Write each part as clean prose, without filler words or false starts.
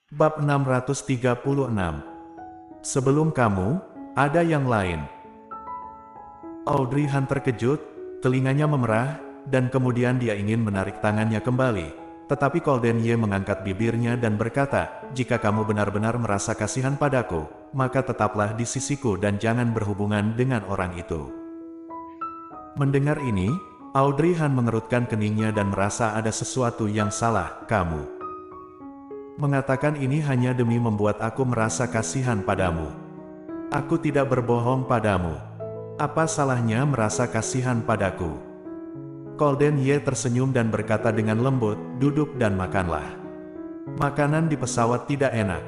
Bab 636. Sebelum kamu, ada yang lain. Audrey Han terkejut, telinganya memerah, dan kemudian dia ingin menarik tangannya kembali. Tetapi Colden Ye mengangkat bibirnya dan berkata, "Jika kamu benar-benar merasa kasihan padaku, maka tetaplah di sisiku dan jangan berhubungan dengan orang itu." Mendengar ini, Audrey Han mengerutkan keningnya dan merasa ada sesuatu yang salah. "Kamu mengatakan ini hanya demi membuat aku merasa kasihan padamu. Aku tidak berbohong padamu. Apa salahnya merasa kasihan padaku?" Colden Ye tersenyum dan berkata dengan lembut, "Duduk dan makanlah. Makanan di pesawat tidak enak."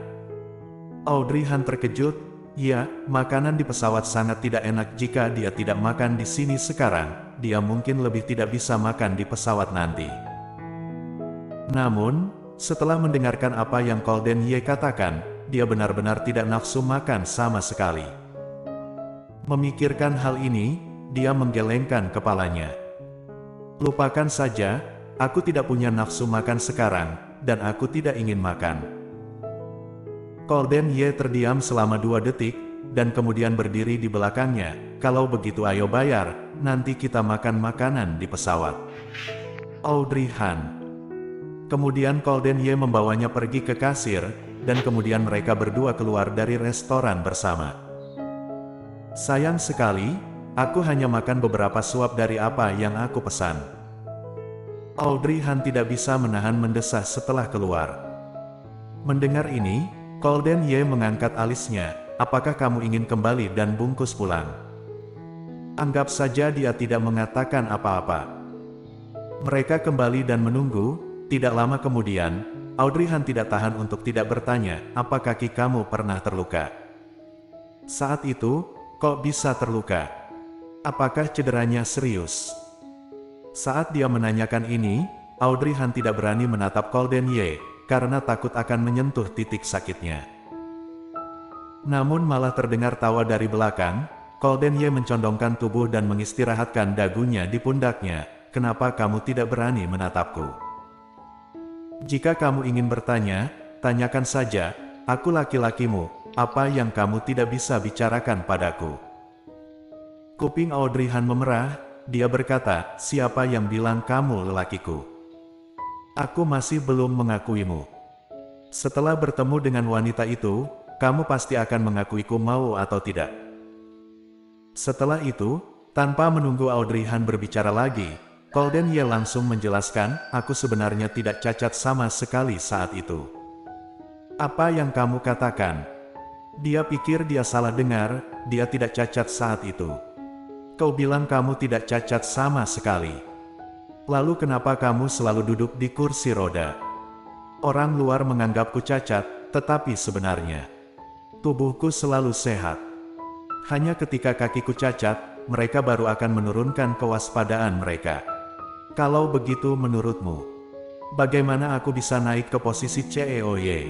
Audrey Han terkejut. "Ya, makanan di pesawat sangat tidak enak. Jika dia tidak makan di sini sekarang, dia mungkin lebih tidak bisa makan di pesawat nanti." Namun, setelah mendengarkan apa yang Colden Ye katakan, dia benar-benar tidak nafsu makan sama sekali. Memikirkan hal ini, dia menggelengkan kepalanya. "Lupakan saja, aku tidak punya nafsu makan sekarang, dan aku tidak ingin makan." Colden Ye terdiam selama 2 detik, dan kemudian berdiri di belakangnya. "Kalau begitu ayo bayar, nanti kita makan makanan di pesawat." Audrey Han. Kemudian Colden Ye membawanya pergi ke kasir, dan kemudian mereka berdua keluar dari restoran bersama. "Sayang sekali, aku hanya makan beberapa suap dari apa yang aku pesan." Audrey Han tidak bisa menahan mendesah setelah keluar. Mendengar ini, Colden Ye mengangkat alisnya. "Apakah kamu ingin kembali dan bungkus pulang?" Anggap saja dia tidak mengatakan apa-apa. Mereka kembali dan menunggu. Tidak lama kemudian, Audrey Han tidak tahan untuk tidak bertanya, "Apa kaki kamu pernah terluka?" "Saat itu, kok bisa terluka? Apakah cederanya serius?" Saat dia menanyakan ini, Audrey Han tidak berani menatap Colden Ye, karena takut akan menyentuh titik sakitnya. Namun malah terdengar tawa dari belakang. Colden Ye mencondongkan tubuh dan mengistirahatkan dagunya di pundaknya. "Kenapa kamu tidak berani menatapku? Jika kamu ingin bertanya, tanyakan saja. Aku laki-lakimu, apa yang kamu tidak bisa bicarakan padaku?" Kuping Audrey Han memerah, dia berkata, "Siapa yang bilang kamu lelakiku? Aku masih belum mengakuimu. Setelah bertemu dengan wanita itu, kamu pasti akan mengakuiku mau atau tidak." Setelah itu, tanpa menunggu Audrey Han berbicara lagi, Colden Ye langsung menjelaskan, "Aku sebenarnya tidak cacat sama sekali saat itu." "Apa yang kamu katakan?" Dia pikir dia salah dengar, dia tidak cacat saat itu. "Kau bilang kamu tidak cacat sama sekali. Lalu kenapa kamu selalu duduk di kursi roda?" "Orang luar menganggapku cacat, tetapi sebenarnya tubuhku selalu sehat. Hanya ketika kakiku cacat, mereka baru akan menurunkan kewaspadaan mereka." "Kalau begitu menurutmu, bagaimana aku bisa naik ke posisi CEOY?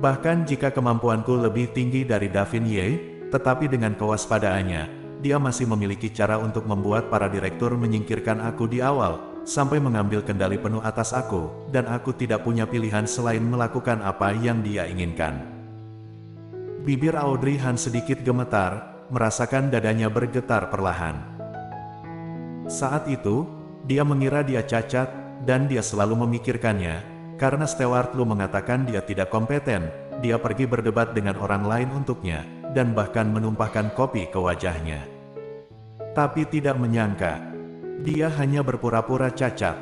Bahkan jika kemampuanku lebih tinggi dari Davin Ye, tetapi dengan kewaspadaannya, dia masih memiliki cara untuk membuat para direktur menyingkirkan aku di awal, sampai mengambil kendali penuh atas aku, dan aku tidak punya pilihan selain melakukan apa yang dia inginkan." Bibir Audrey Han sedikit gemetar, merasakan dadanya bergetar perlahan. Saat itu, dia mengira dia cacat, dan dia selalu memikirkannya, karena Stewart Lu mengatakan dia tidak kompeten. Dia pergi berdebat dengan orang lain untuknya, dan bahkan menumpahkan kopi ke wajahnya. Tapi tidak menyangka, dia hanya berpura-pura cacat.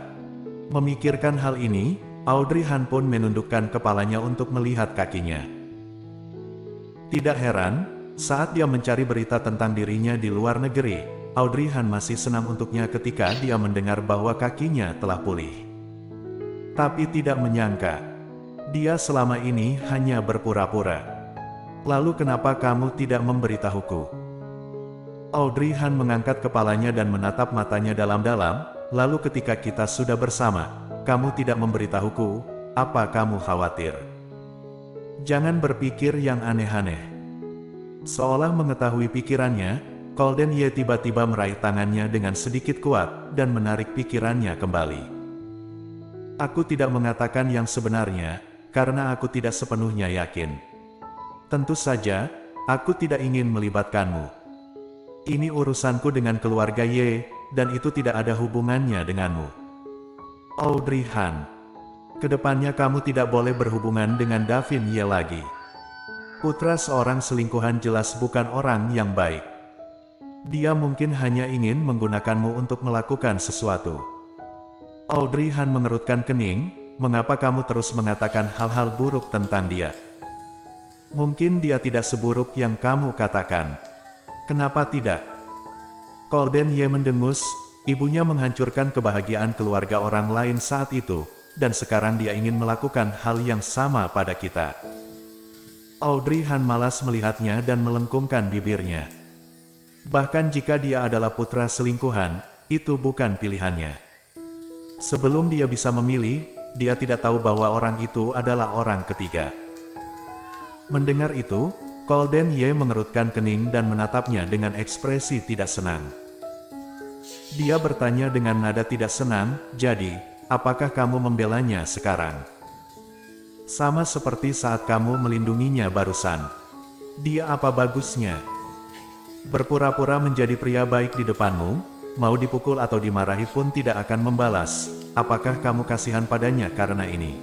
Memikirkan hal ini, Audrey Han pun menundukkan kepalanya untuk melihat kakinya. Tidak heran, saat dia mencari berita tentang dirinya di luar negeri, Audrey Han masih senang untuknya ketika dia mendengar bahwa kakinya telah pulih. Tapi tidak menyangka, dia selama ini hanya berpura-pura. "Lalu kenapa kamu tidak memberitahuku?" Audrey Han mengangkat kepalanya dan menatap matanya dalam-dalam. "Lalu ketika kita sudah bersama, kamu tidak memberitahuku, apa kamu khawatir? Jangan berpikir yang aneh-aneh." Seolah mengetahui pikirannya, Colden Ye tiba-tiba meraih tangannya dengan sedikit kuat, dan menarik pikirannya kembali. "Aku tidak mengatakan yang sebenarnya, karena aku tidak sepenuhnya yakin. Tentu saja, aku tidak ingin melibatkanmu. Ini urusanku dengan keluarga Ye, dan itu tidak ada hubungannya denganmu. Audrey Han, kedepannya kamu tidak boleh berhubungan dengan Davin Ye lagi. Putra seorang selingkuhan jelas bukan orang yang baik. Dia mungkin hanya ingin menggunakanmu untuk melakukan sesuatu. Audrey Han mengerutkan kening, mengapa kamu terus mengatakan hal-hal buruk tentang dia? Mungkin dia tidak seburuk yang kamu katakan. Kenapa tidak? Golden Ye mendengus, ibunya menghancurkan kebahagiaan keluarga orang lain saat itu, dan sekarang dia ingin melakukan hal yang sama pada kita. Audrey Han malas melihatnya dan melengkungkan bibirnya. Bahkan jika dia adalah putra selingkuhan, itu bukan pilihannya. Sebelum dia bisa memilih, dia tidak tahu bahwa orang itu adalah orang ketiga. Mendengar itu, Golden Ye mengerutkan kening dan menatapnya dengan ekspresi tidak senang. Dia bertanya dengan nada tidak senang, jadi, apakah kamu membelanya sekarang? Sama seperti saat kamu melindunginya barusan. Dia apa bagusnya? Berpura-pura menjadi pria baik di depanmu, mau dipukul atau dimarahi pun tidak akan membalas. Apakah kamu kasihan padanya karena ini?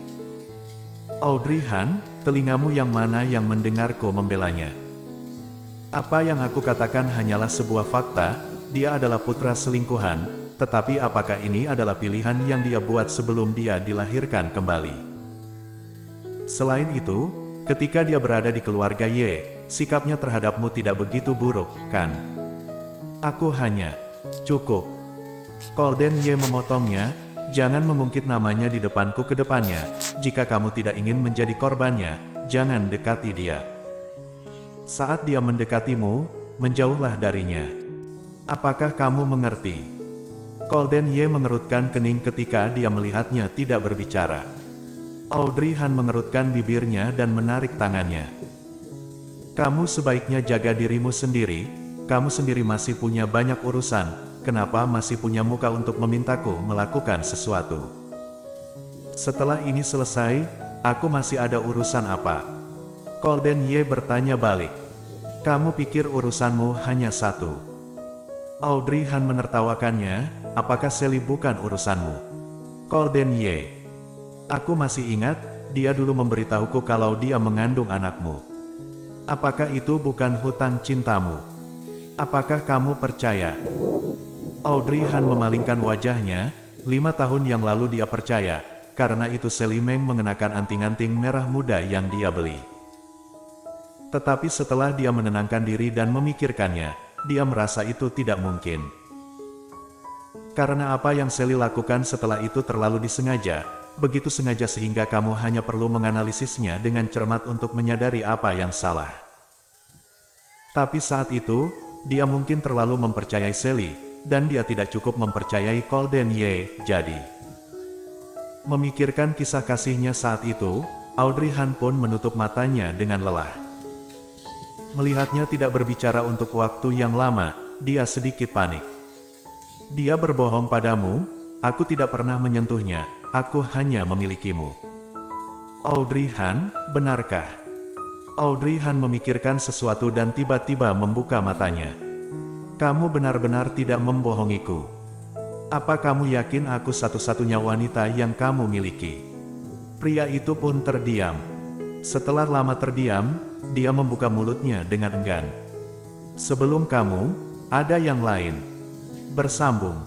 Audrey Han, telingamu yang mana yang mendengarku membelanya? Apa yang aku katakan hanyalah sebuah fakta, dia adalah putra selingkuhan, tetapi apakah ini adalah pilihan yang dia buat sebelum dia dilahirkan kembali? Selain itu, ketika dia berada di keluarga Ye, sikapnya terhadapmu tidak begitu buruk, kan? Aku hanya... Cukup. Golden Ye memotongnya, jangan mengungkit namanya di depanku ke depannya. Jika kamu tidak ingin menjadi korbannya, jangan dekati dia. Saat dia mendekatimu, menjauhlah darinya. Apakah kamu mengerti? Golden Ye mengerutkan kening ketika dia melihatnya tidak berbicara. Audrey Han mengerutkan bibirnya dan menarik tangannya. Kamu sebaiknya jaga dirimu sendiri. Kamu sendiri masih punya banyak urusan, kenapa masih punya muka untuk memintaku melakukan sesuatu? Setelah ini selesai, aku masih ada urusan apa? Golden Ye bertanya balik. Kamu pikir urusanmu hanya satu? Audrey Han menertawakannya, apakah Sally bukan urusanmu? Golden Ye. Aku masih ingat, dia dulu memberitahuku kalau dia mengandung anakmu. Apakah itu bukan hutang cintamu? Apakah kamu percaya? Audrey Han memalingkan wajahnya, 5 tahun yang lalu dia percaya, karena itu Sally Meng mengenakan anting-anting merah muda yang dia beli. Tetapi setelah dia menenangkan diri dan memikirkannya, dia merasa itu tidak mungkin. Karena apa yang Sally lakukan setelah itu terlalu disengaja, begitu sengaja sehingga kamu hanya perlu menganalisisnya dengan cermat untuk menyadari apa yang salah. Tapi saat itu, dia mungkin terlalu mempercayai Sally, dan dia tidak cukup mempercayai Golden Ye, jadi. Memikirkan kisah kasihnya saat itu, Audrey Han pun menutup matanya dengan lelah. Melihatnya tidak berbicara untuk waktu yang lama, dia sedikit panik. Dia berbohong padamu, aku tidak pernah menyentuhnya, aku hanya memilikimu. Audrey Han, benarkah? Audrey Han memikirkan sesuatu dan tiba-tiba membuka matanya. Kamu benar-benar tidak membohongiku. Apa kamu yakin aku satu-satunya wanita yang kamu miliki? Pria itu pun terdiam. Setelah lama terdiam, dia membuka mulutnya dengan enggan. Sebelum kamu, ada yang lain. Bersambung.